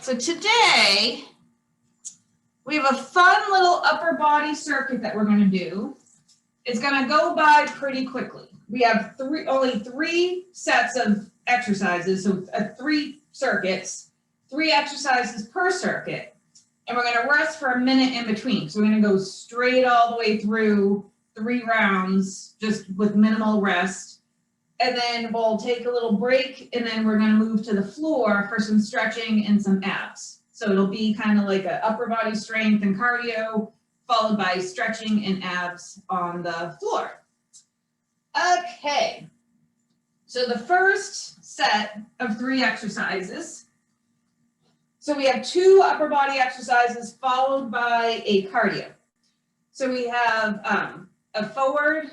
So today we have a fun little upper body circuit that we're going to do. It's going to go by pretty quickly. We have only three sets of exercises, so 3 circuits, 3 exercises per circuit, and we're going to rest for a minute in between. So we're going to go straight all the way through 3 rounds, just with minimal rest. And then we'll take a little break, and then we're going to move to the floor for some stretching and some abs. So it'll be kind of like an upper body strength and cardio, followed by stretching and abs on the floor. Okay, so the first set of 3 exercises. So we have 2 upper body exercises followed by a cardio. So we have a forward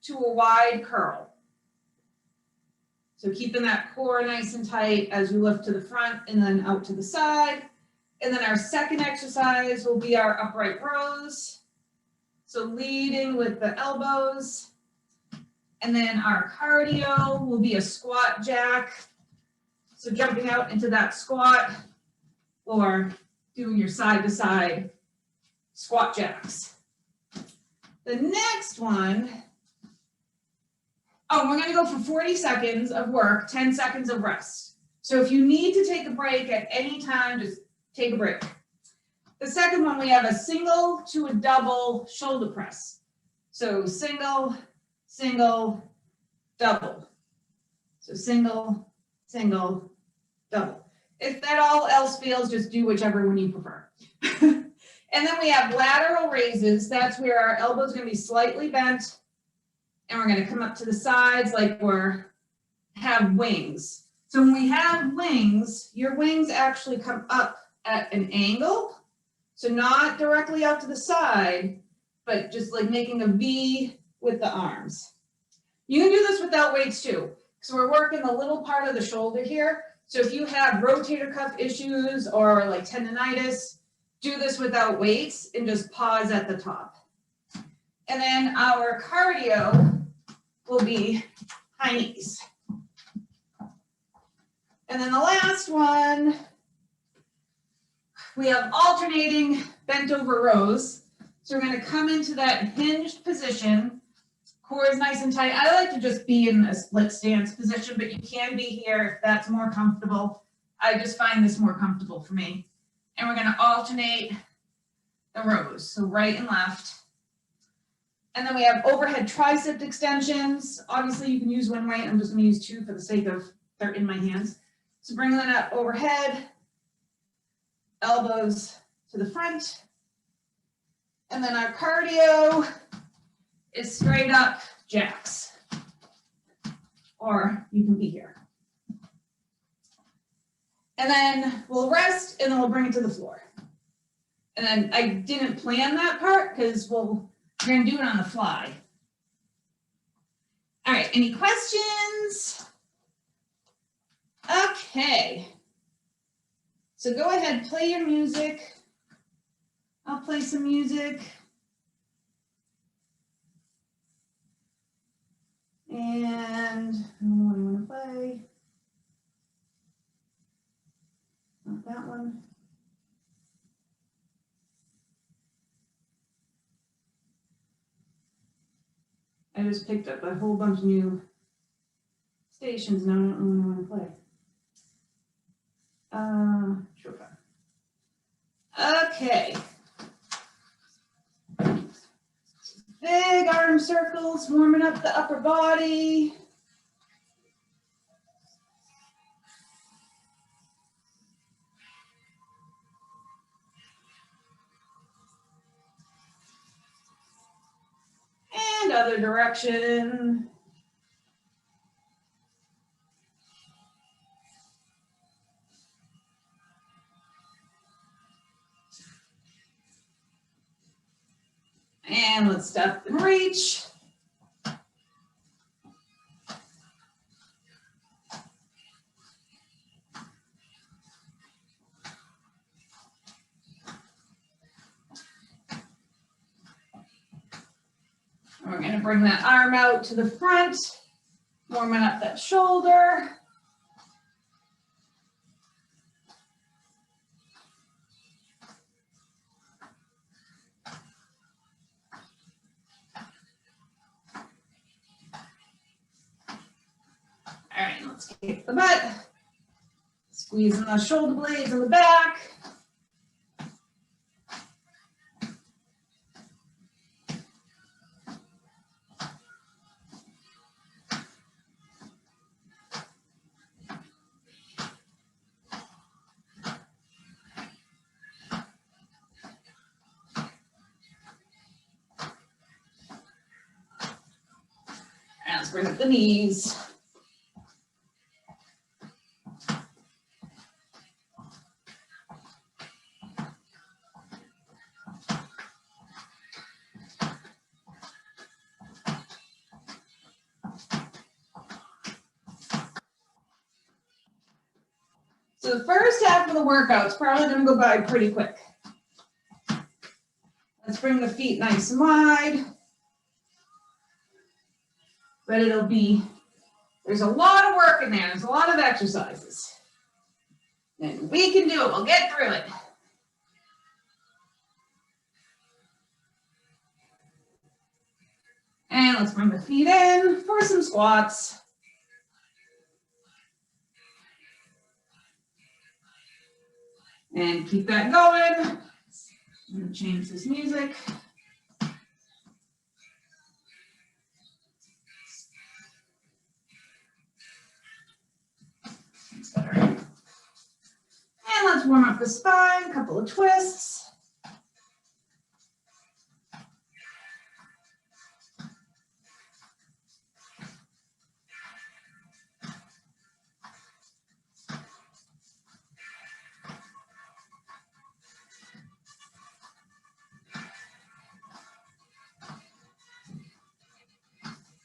to a wide curl. So keeping that core nice and tight as you lift to the front and then out to the side. And then our second exercise will be our upright rows. So leading with the elbows. And then our cardio will be a squat jack. So jumping out into that squat or doing your side to side squat jacks. The next one, we're going to go for 40 seconds of work, 10 seconds of rest. So if you need to take a break at any time, just take a break. The second one, we have a single to a double shoulder press. So single, single, double. So single, single, double. If that all else fails, just do whichever one you prefer. And then we have lateral raises. That's where our elbow's going to be slightly bent. And we're going to come up to the sides like have wings. So when we have wings, your wings actually come up at an angle. So not directly out to the side, but just like making a V with the arms. You can do this without weights too. So we're working the little part of the shoulder here. So if you have rotator cuff issues or like tendonitis, do this without weights and just pause at the top. And then our cardio will be high knees. And then the last one, we have alternating bent over rows. So we're going to come into that hinged position. Core is nice and tight. I like to just be in a split stance position, but you can be here if that's more comfortable. I just find this more comfortable for me. And we're going to alternate the rows, so right and left. And then we have overhead tricep extensions. Obviously, you can use one weight. I'm just going to use 2 for the sake of they're in my hands. So bring that up overhead, elbows to the front. And then our cardio is straight up jacks. Or you can be here. And then we'll rest, and then we'll bring it to the floor. And then I didn't plan that part because we're going to do it on the fly. All right, any questions? Okay. So go ahead, play your music. I'll play some music. And I don't know what I want to play. Not that one. I just picked up a whole bunch of new stations and I don't know what I want to play. Sure. Okay. Big arm circles, warming up the upper body. And other direction. And let's step and reach. We're going to bring that arm out to the front, warming up that shoulder. Let's kick the butt. Squeezing the shoulder blades in the back. And let's bring up the knees. So the first half of the workout is probably going to go by pretty quick. Let's bring the feet nice and wide. But it'll be, there's a lot of work in there. There's a lot of exercises. And we can do it. We'll get through it. And let's bring the feet in for some squats. And keep that going. I'm going to change this music. That's better. And let's warm up the spine, a couple of twists.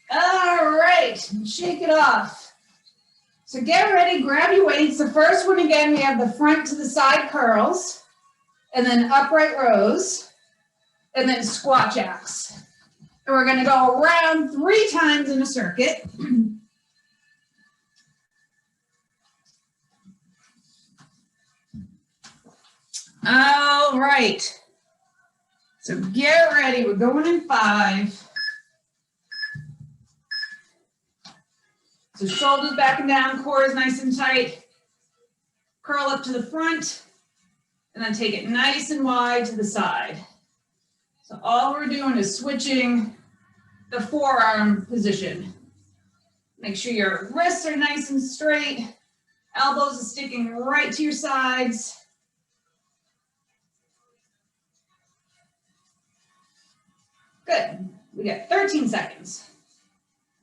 All right, shake it off. So get ready, grab your weights. The first one, again, we have the front to the side curls, and then upright rows, and then squat jacks. And we're gonna go around 3 times in a circuit. All right, so get ready, we're going in 5. So shoulders back and down, core is nice and tight. Curl up to the front, and then take it nice and wide to the side. So all we're doing is switching the forearm position. Make sure your wrists are nice and straight. Elbows are sticking right to your sides. Good, we got 13 seconds.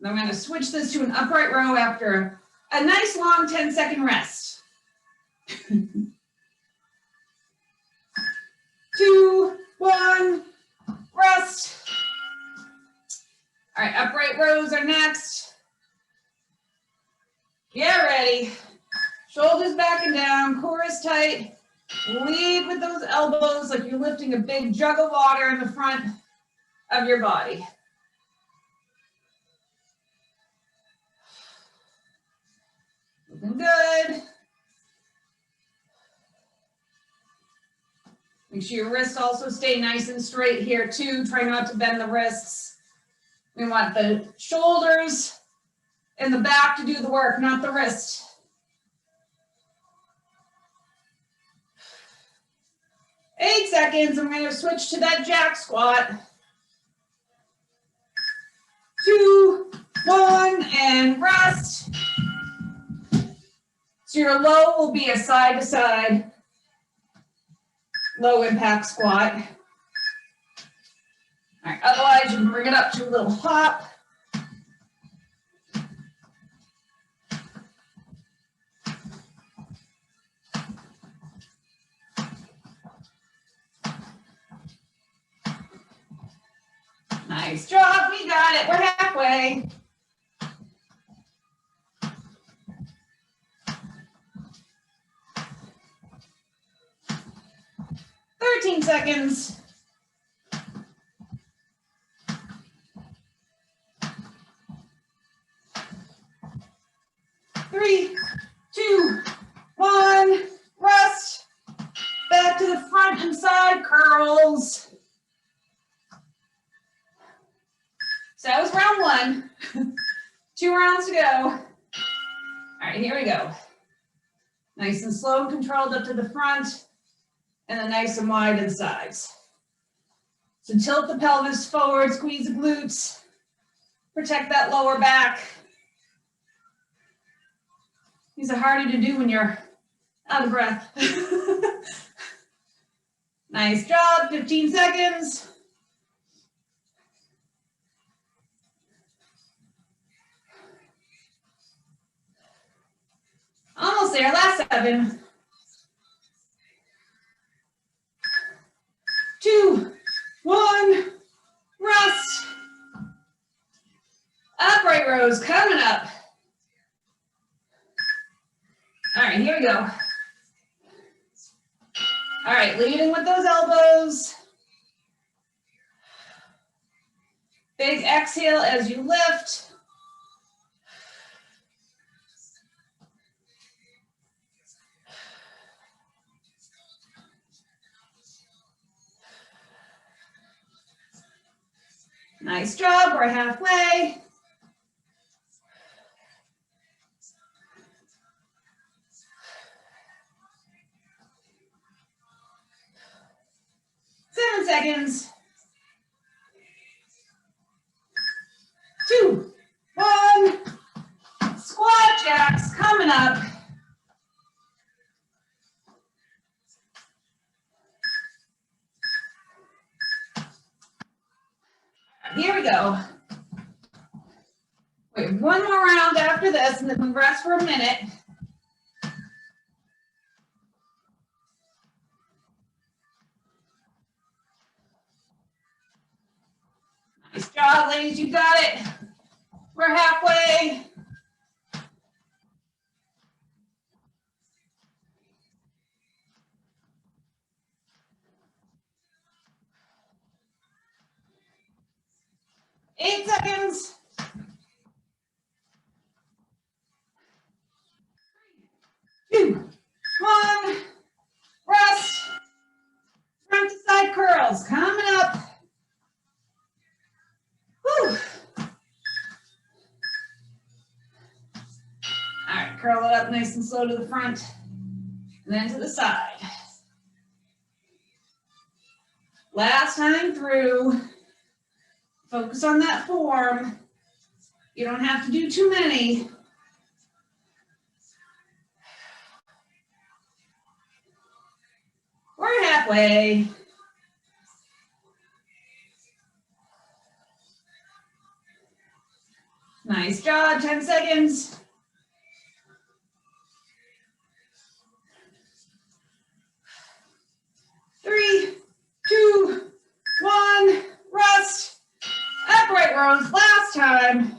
And I'm going to switch this to an upright row after a nice long 10-second rest. 2, 1, rest. All right, upright rows are next. Get ready. Shoulders back and down, core is tight. Lead with those elbows like you're lifting a big jug of water in the front of your body. Looking good. Make sure your wrists also stay nice and straight here too. Try not to bend the wrists. We want the shoulders and the back to do the work, not the wrist. Eight seconds. I'm going to switch to that jack squat. 2, 1, and rest. So your low will be a side to side, low impact squat. All right, otherwise you can bring it up to a little hop. Nice job, we got it, we're halfway. Seconds. 3, 2, 1, rest. Back to the front and side curls. So that was round 1. 2 rounds to go. All right, right, here we go. Nice and slow and controlled up to the front, and then nice and wide to the sides. So tilt the pelvis forward, squeeze the glutes, protect that lower back. These are harder to do when you're out of breath. Nice job, 15 seconds. Almost there, last 7. 2, 1, rest. Upright rows coming up. All right, here we go. All right, leading with those elbows. Big exhale as you lift. Nice job, we're halfway. Seven seconds. 2, 1. Squat jacks coming up. Here we go. Wait, one more round after this, and then we rest for a minute. Nice job, ladies, you got it. We're halfway. Eight seconds. 2, 1. Rest. Front to side curls coming up. Whew. All right, curl it up nice and slow to the front, and then to the side. Last time through. Focus on that form. You don't have to do too many. We're halfway. Nice job, 10 seconds. Three, 2, 1, rest. Upright rows, last time.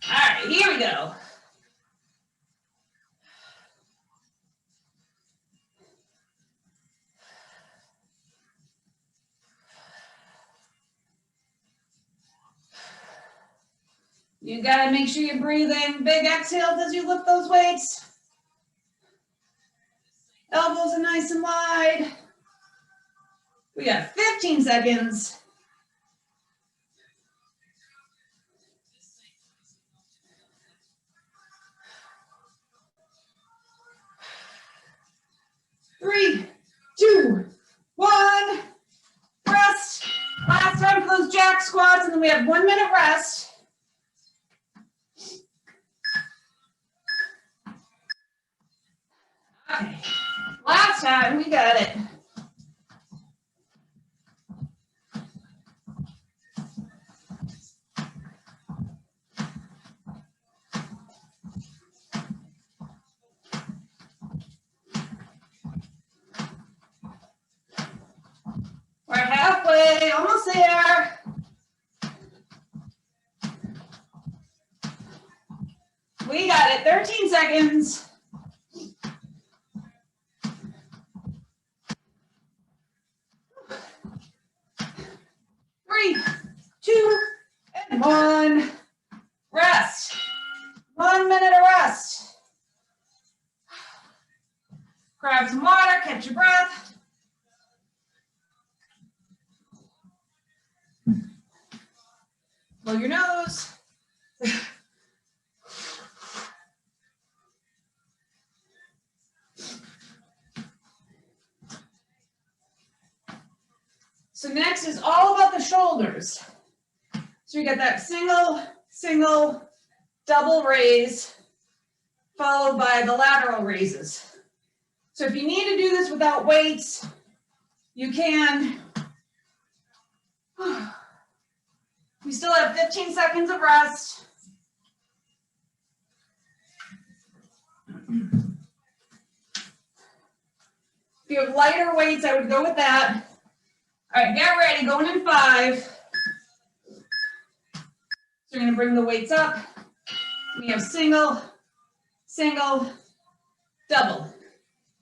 All right, here we go. You gotta make sure you're breathing. Big exhales as you lift those weights. Elbows are nice and wide. We got 15 seconds. Three, 2, 1. Rest. Last time for those jack squats, and then we have 1 minute rest. Okay. Last time, we got it. We're halfway, almost there. We got it, 13 seconds. 3, 2, and 1. Rest. 1 minute of rest. Grab some water, catch your breath. Blow your nose. So next is all about the shoulders. So you got that single, single, double raise, followed by the lateral raises. So if you need to do this without weights, you can. We still have 15 seconds of rest. If you have lighter weights, I would go with that. All right, get ready, going in 5. So you're gonna bring the weights up. We have single, single, double.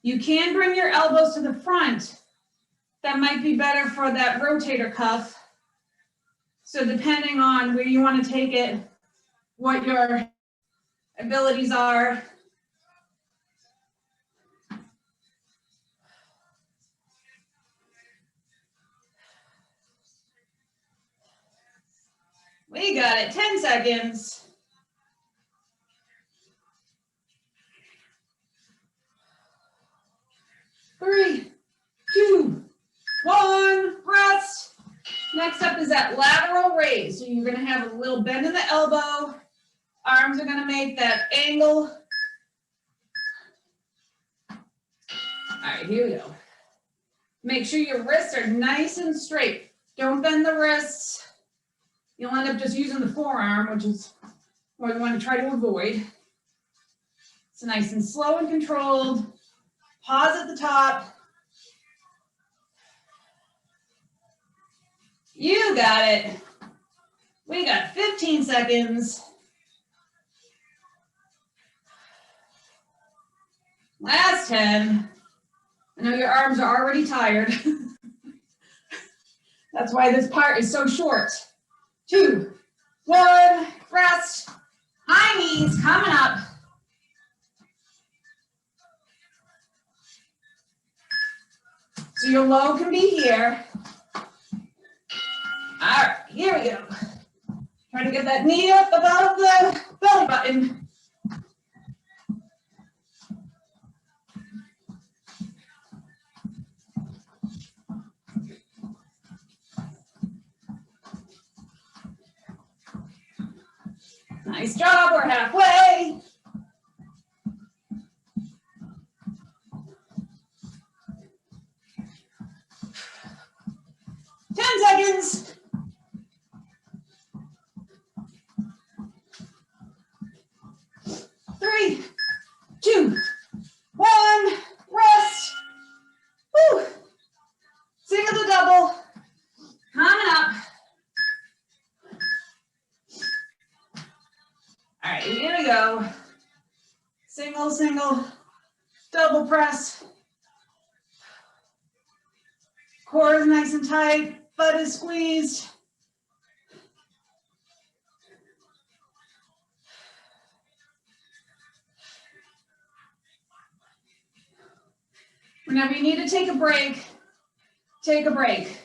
You can bring your elbows to the front. That might be better for that rotator cuff. So depending on where you want to take it, what your abilities are. We got it, 10 seconds. Three, 2, 1, rest. Next up is that lateral raise. So you're gonna have a little bend in the elbow. Arms are gonna make that angle. All right, here we go. Make sure your wrists are nice and straight. Don't bend the wrists. You'll end up just using the forearm, which is what you want to try to avoid. So nice and slow and controlled. Pause at the top. You got it. We got 15 seconds. Last 10. I know your arms are already tired. That's why this part is so short. 2, 1, rest. High knees coming up. So your low can be here. All right, here we go. Try to get that knee up above the belly button. Nice job, we're halfway. Seconds. 3, 2, 1, rest. Woo. Single to double. Coming up. All right, here we go. Single, single, double press. Core is nice and tight, butt is squeezed. Whenever you need to take a break, take a break.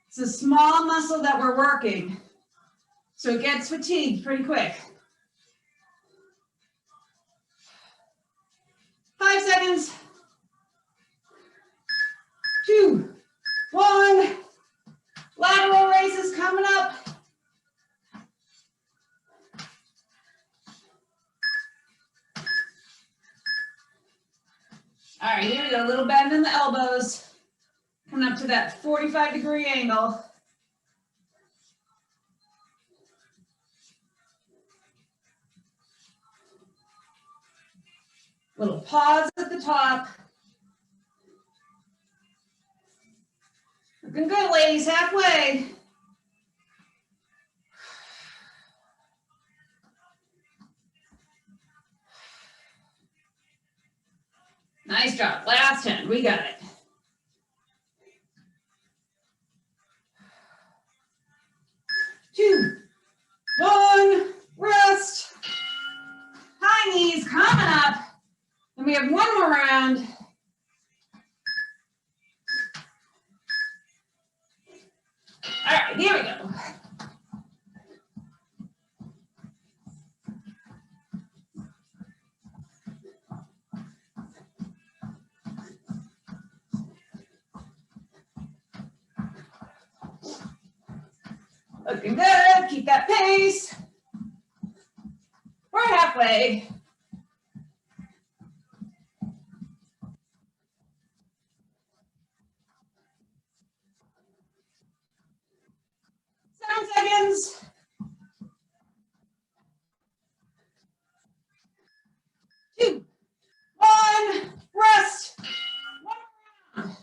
It's a small muscle that we're working, so it gets fatigued pretty quick. 5 seconds. 2, 1. Lateral raises coming up. All right, here we go. A little bend in the elbows. Coming up to that 45-degree angle. Little pause at the top. Looking good, ladies, halfway. Nice job. Last 10. We got it. Two, 1, rest. High knees coming up. And we have one more round. All right, here we go. Looking good. Keep that pace. We're halfway. Seconds. 2, 1, rest. One round.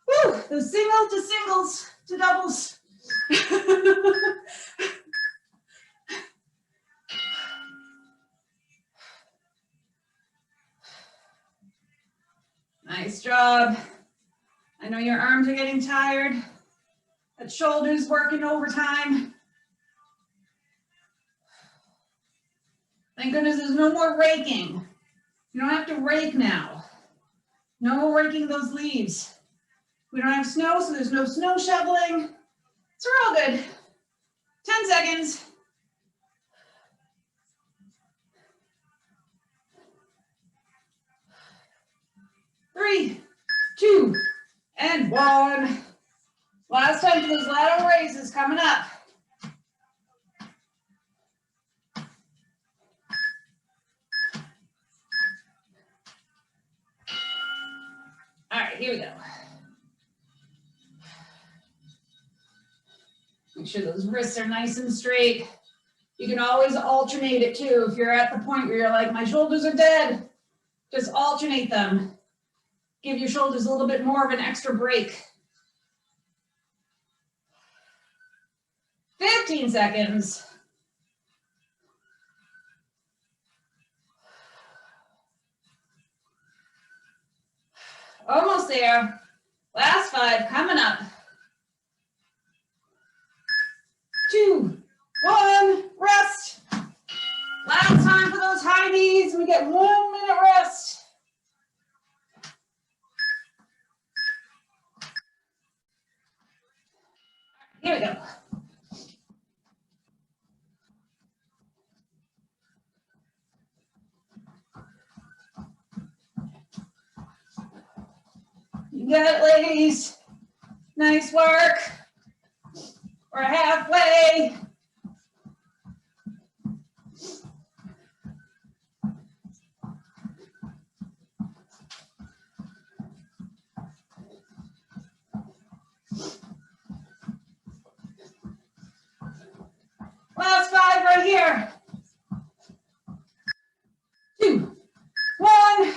Woo, those singles to singles to doubles. Nice job. I know your arms are getting tired. That shoulder's working overtime. Thank goodness there's no more raking. You don't have to rake now. No more raking those leaves. We don't have snow, so there's no snow shoveling. So we're all good. 10 seconds. 3, 2, and 1. Last time for those lateral raises coming up. All right, here we go. Make sure those wrists are nice and straight. You can always alternate it too. If you're at the point where you're like, my shoulders are dead, just alternate them. Give your shoulders a little bit more of an extra break. 15 seconds. Almost there. Last 5 coming up. 2, 1, rest. Last time for those high knees. We get 1 minute rest. Here we go. You got it, ladies. Nice work. We're halfway. Last 5 right here. 2, 1,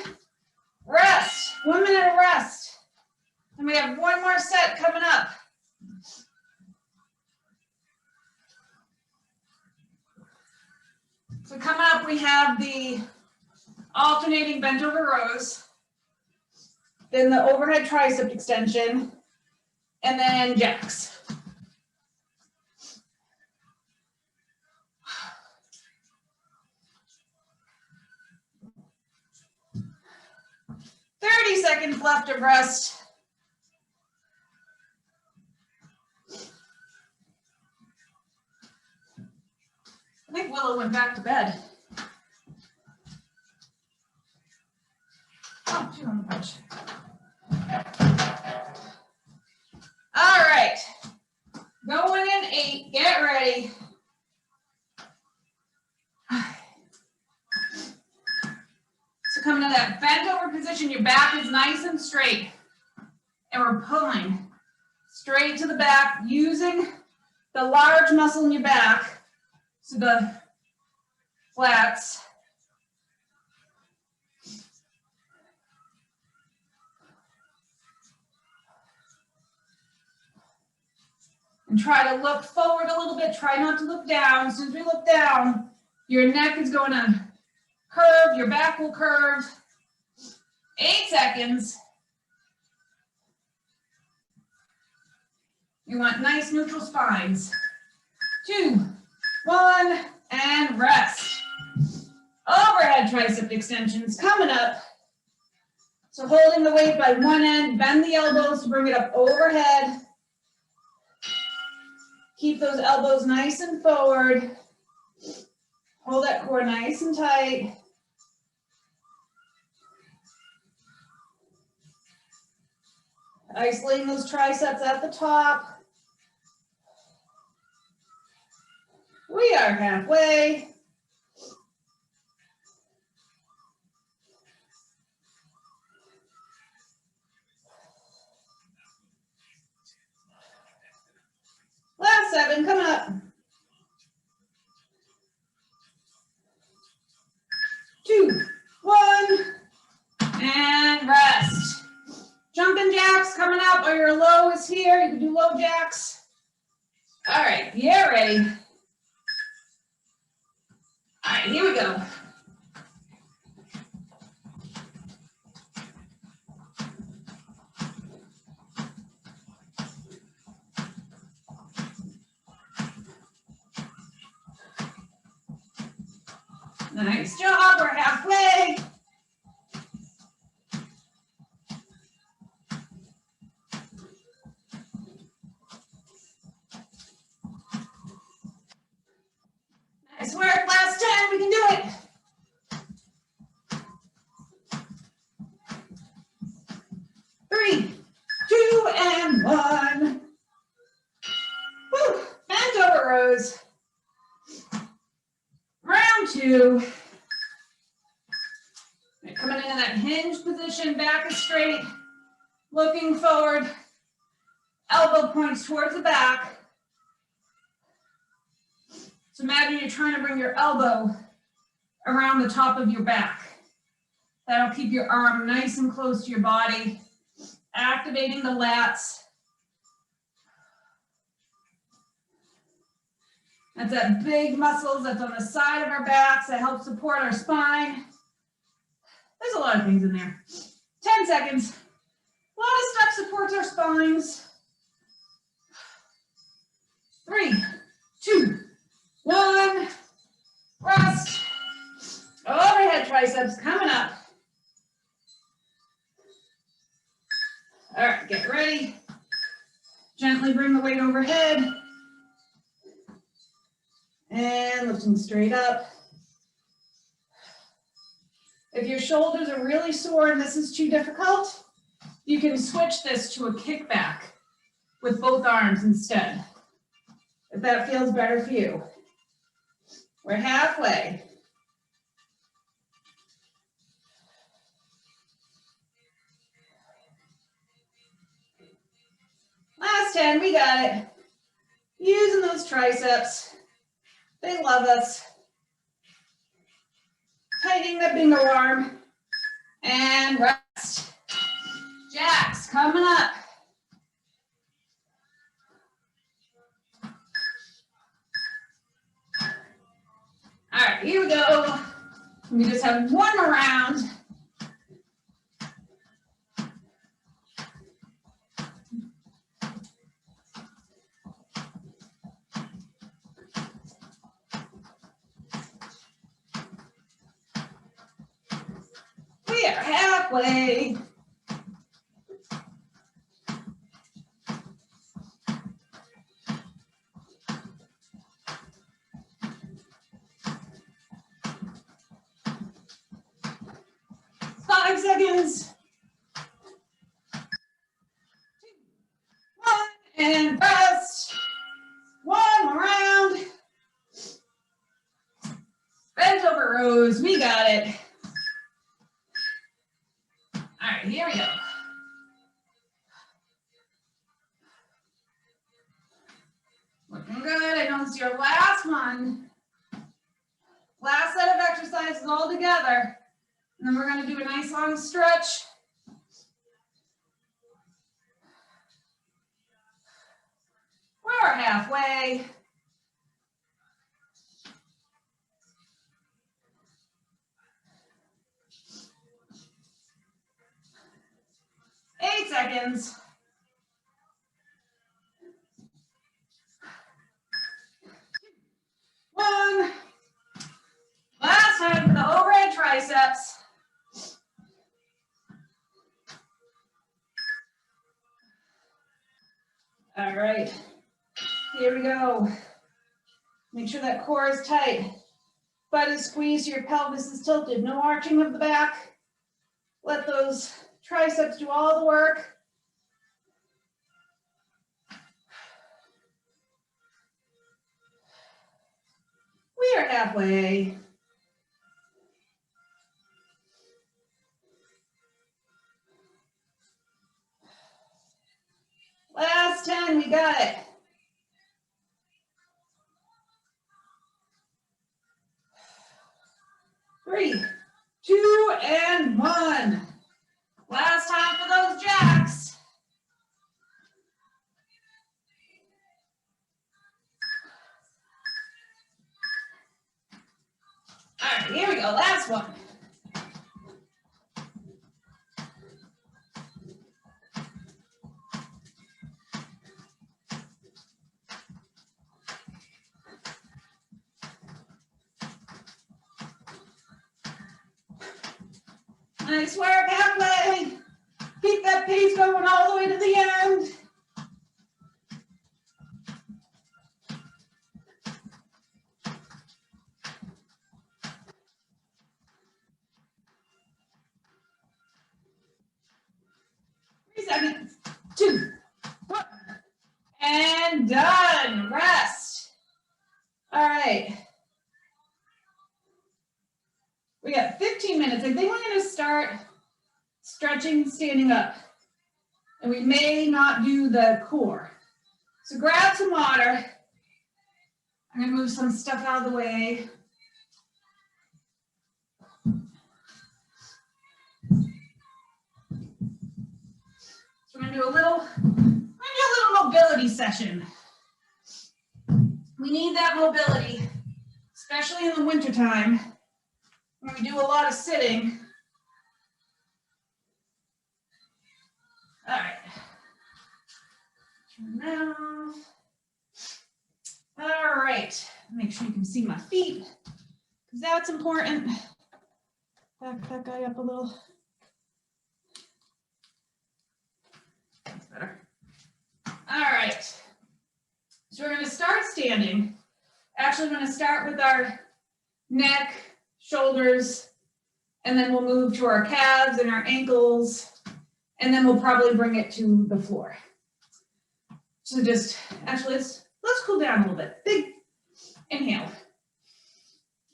rest. 1 minute of rest. And we have 1 more set coming up. So coming up, we have the alternating bent over rows, then the overhead tricep extension, and then jacks. Seconds left of rest. I think Willow went back to bed. Oh, she's on the couch. All right. Going in 8. Get ready. So coming to that bent over position, your back is nice and straight. And we're pulling straight to the back using the large muscle in your back. So the flats. And try to look forward a little bit. Try not to look down. As soon as we look down, your neck is going to curve. Your back will curve. 8 seconds. You want nice neutral spines. 2, 1, and rest. Overhead tricep extensions coming up. So holding the weight by one end, bend the elbows to bring it up overhead. Keep those elbows nice and forward. Hold that core nice and tight. Isolating those triceps at the top. We are halfway. Last 7, coming up. 2, 1, and rest. Jumping jacks coming up, or your low is here. You can do low jacks. All right, yeah, ready. All right, here we go. Nice job, we're halfway. Nice work, last 10, we can do it. Three, 2, and 1. Whew. Bent over rows. Round 2. Coming into that hinge position, back is straight, looking forward, elbow points towards the back. So imagine you're trying to bring your elbow around the top of your back. That'll keep your arm nice and close to your body, activating the lats. That's that big muscles that's on the side of our backs that help support our spine. There's a lot of things in there. 10 seconds. A lot of stuff supports our spines. 3, 2, 1. Rest. Overhead triceps coming up. All right, get ready. Gently bring the weight overhead. And lifting straight up. If your shoulders are really sore and this is too difficult, you can switch this to a kickback with both arms instead, if that feels better for you. We're halfway. Last 10, we got it. Using those triceps. They love us. Tightening the bingo arm. And rest. Jacks coming up. All right, here we go. We just have one more round. We are halfway. Seconds. 2, 1, and rest. One more round. Bent over rows. We got it. All right, here we go. Looking good. I know this is your last one. Last set of exercises all together. And then we're going to do a nice long stretch. We're halfway. Eight seconds. 1. Last time for the overhead triceps. All right, here we go. Make sure that core is tight. Butt is squeezed, your pelvis is tilted. No arching of the back. Let those triceps do all the work. halfway. Last 10, we got it. 3, 2, and 1. Last time for those jacks. All right, here we go, last one. Nice work, halfway. Keep that pace going all the way to the end. Seconds, 2, 1, and done. Rest. All right. We got 15 minutes. I think we're going to start stretching, standing up. And we may not do the core. So grab some water. I'm going to move some stuff out of the way. So we're going to do a little mobility session. We need that mobility, especially in the wintertime when we do a lot of sitting. All right. Turn around. All right. Make sure you can see my feet, because that's important. Back that guy up a little. That's better. All right. So we're going to start standing. Actually, we're going to start with our neck, shoulders, and then we'll move to our calves and our ankles, and then we'll probably bring it to the floor. So just, actually, let's cool down a little bit. Big inhale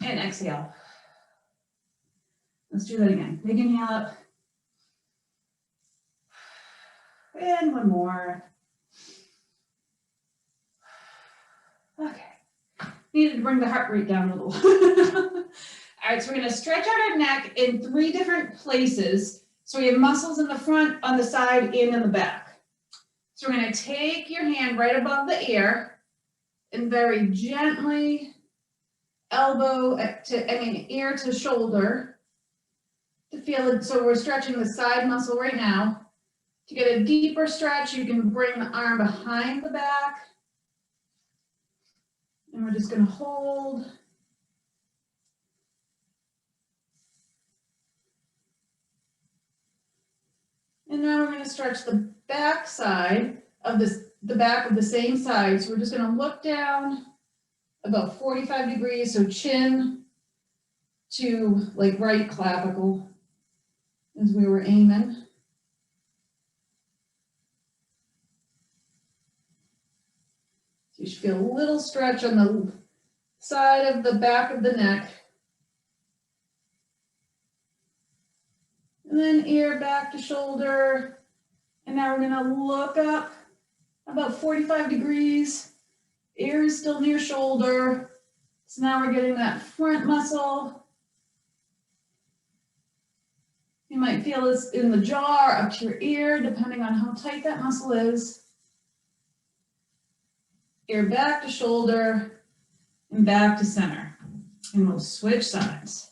and exhale. Let's do that again. Big inhale up. And one more. Okay. Needed to bring the heart rate down a little. All right, so we're going to stretch out our neck in 3 different places. So we have muscles in the front, on the side, and in the back. So we're going to take your hand right above the ear and very gently ear to shoulder to feel it. So we're stretching the side muscle right now. To get a deeper stretch, you can bring the arm behind the back. And we're just going to hold. And now we're going to stretch the back side of the back of the same side. So we're just going to look down about 45 degrees. So chin to like right clavicle as we were aiming. So you should feel a little stretch on the side of the back of the neck. And then ear back to shoulder. And now we're going to look up about 45 degrees. Ear is still near shoulder. So now we're getting that front muscle. You might feel this in the jaw or up to your ear, depending on how tight that muscle is. Ear back to shoulder and back to center. And we'll switch sides.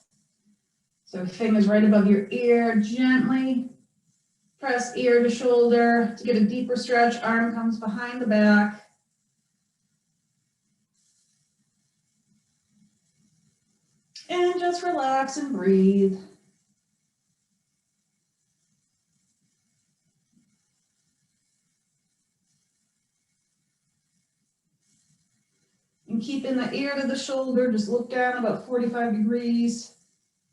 So fingers right above your ear, gently press ear to shoulder to get a deeper stretch. Arm comes behind the back. And just relax and breathe. And keeping the ear to the shoulder, just look down about 45 degrees,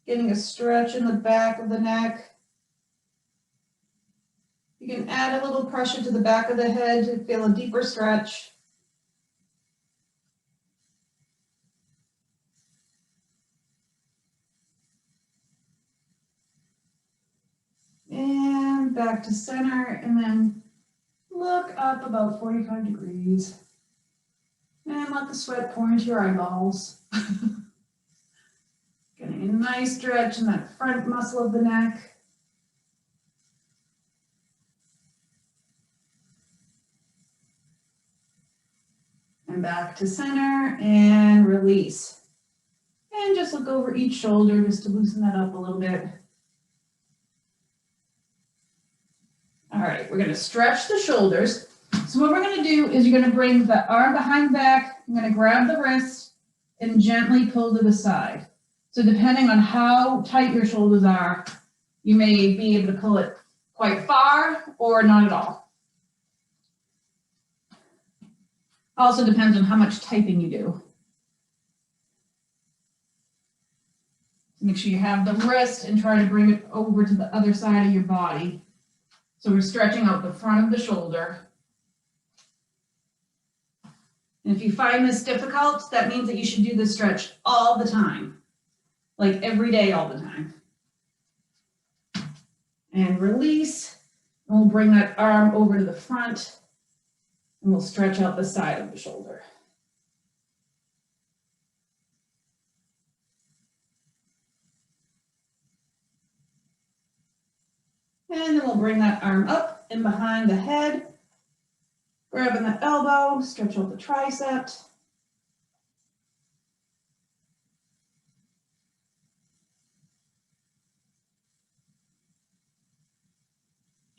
getting a stretch in the back of the neck. You can add a little pressure to the back of the head to feel a deeper stretch. And back to center, and then look up about 45 degrees. And let the sweat pour into your eyeballs. Getting a nice stretch in that front muscle of the neck. And back to center and release. And just look over each shoulder just to loosen that up a little bit. All right, we're going to stretch the shoulders. So what we're going to do is you're going to bring the arm behind back. I'm going to grab the wrist and gently pull to the side. So depending on how tight your shoulders are, you may be able to pull it quite far or not at all. Also depends on how much typing you do. Make sure you have the wrist and try to bring it over to the other side of your body. So we're stretching out the front of the shoulder. And if you find this difficult, that means that you should do this stretch all the time, like every day, all the time. And release, and we'll bring that arm over to the front, and we'll stretch out the side of the shoulder. And then we'll bring that arm up and behind the head, grabbing the elbow, stretch out the tricep.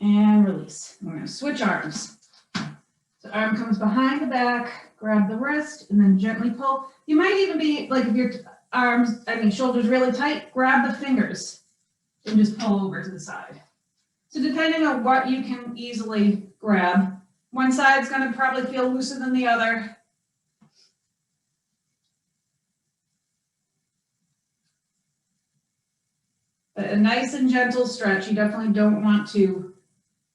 And release. We're going to switch arms. So arm comes behind the back, grab the wrist, and then gently pull. You might even be, like if your shoulders really tight, grab the fingers and just pull over to the side. So depending on what you can easily grab, one side's going to probably feel looser than the other. But a nice and gentle stretch. You definitely don't want to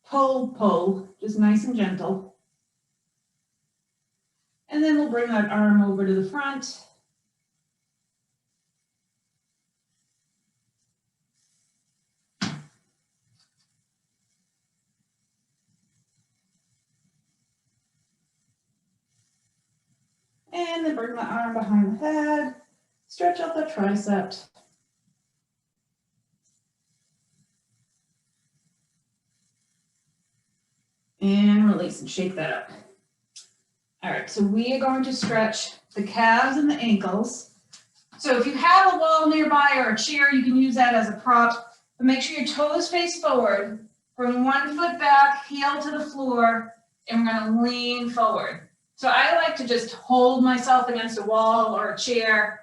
pull, just nice and gentle. And then we'll bring that arm over to the front. And then bring the arm behind the head, stretch out the tricep. And release and shake that up. All right, so we are going to stretch the calves and the ankles. So if you have a wall nearby or a chair, you can use that as a prop, but make sure your toes face forward. Bring one foot back, heel to the floor, and we're gonna lean forward. So I like to just hold myself against a wall or a chair,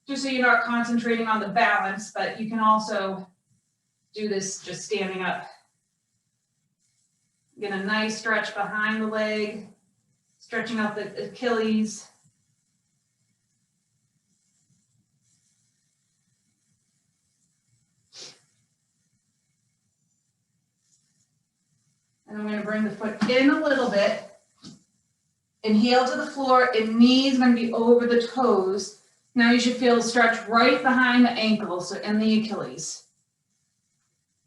just so you're not concentrating on the balance, but you can also do this just standing up. Get a nice stretch behind the leg, stretching out the Achilles. And I'm going to bring the foot in a little bit and heel to the floor, and knees going to be over the toes. Now you should feel a stretch right behind the ankles, so in the Achilles.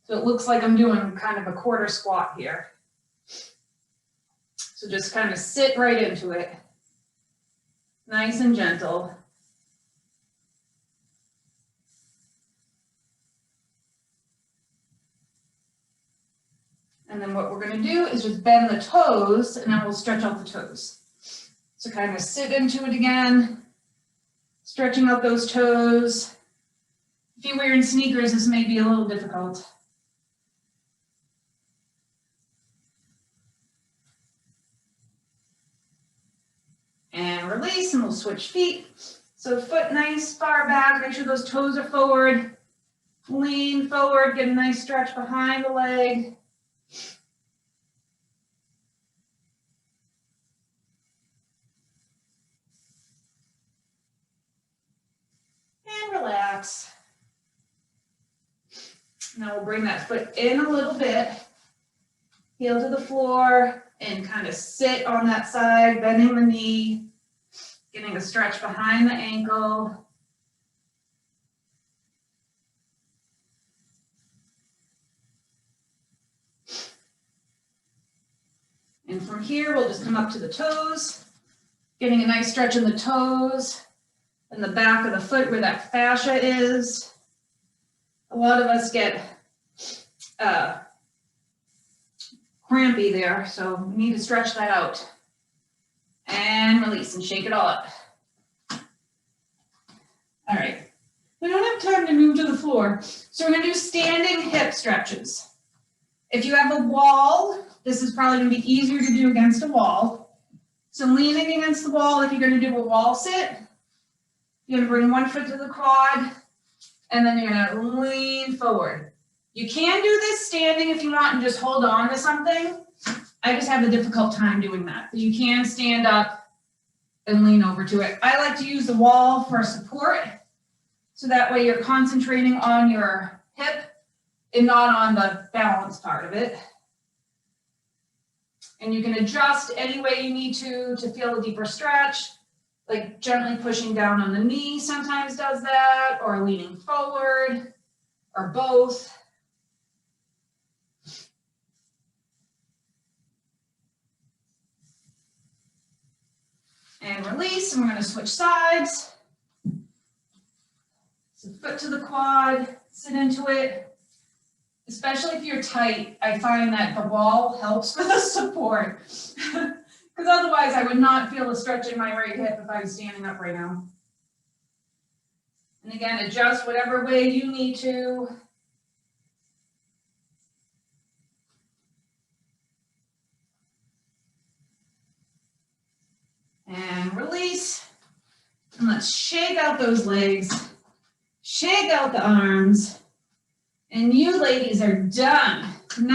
So it looks like I'm doing kind of a quarter squat here. So just kind of sit right into it. Nice and gentle. And then what we're going to do is just bend the toes, and then we'll stretch out the toes. So kind of sit into it again, stretching out those toes. If you're wearing sneakers, this may be a little difficult. And release, and we'll switch feet. So foot nice, far back, make sure those toes are forward. Lean forward, get a nice stretch behind the leg. And relax. Now we'll bring that foot in a little bit, heel to the floor, and kind of sit on that side, bending the knee, getting a stretch behind the ankle. And from here, we'll just come up to the toes, getting a nice stretch in the toes and the back of the foot where that fascia is. A lot of us get crampy there, so we need to stretch that out. And release and shake it all up. All right, we don't have time to move to the floor, so we're gonna do standing hip stretches. If you have a wall, this is probably gonna be easier to do against a wall. So leaning against the wall, if you're gonna do a wall sit, you're gonna bring one foot to the quad, and then you're gonna lean forward. You can do this standing if you want and just hold on to something. I just have a difficult time doing that. But you can stand up and lean over to it. I like to use the wall for support, so that way you're concentrating on your hip and not on the balance part of it. And you can adjust any way you need to feel a deeper stretch, like gently pushing down on the knee sometimes does that, or leaning forward, or both. And release, and we're going to switch sides. So foot to the quad, sit into it. Especially if you're tight, I find that the wall helps with the support. Because otherwise I would not feel a stretch in my right hip if I was standing up right now. And again, adjust whatever way you need to. And release. And let's shake out those legs. Shake out the arms. And you ladies are done. Now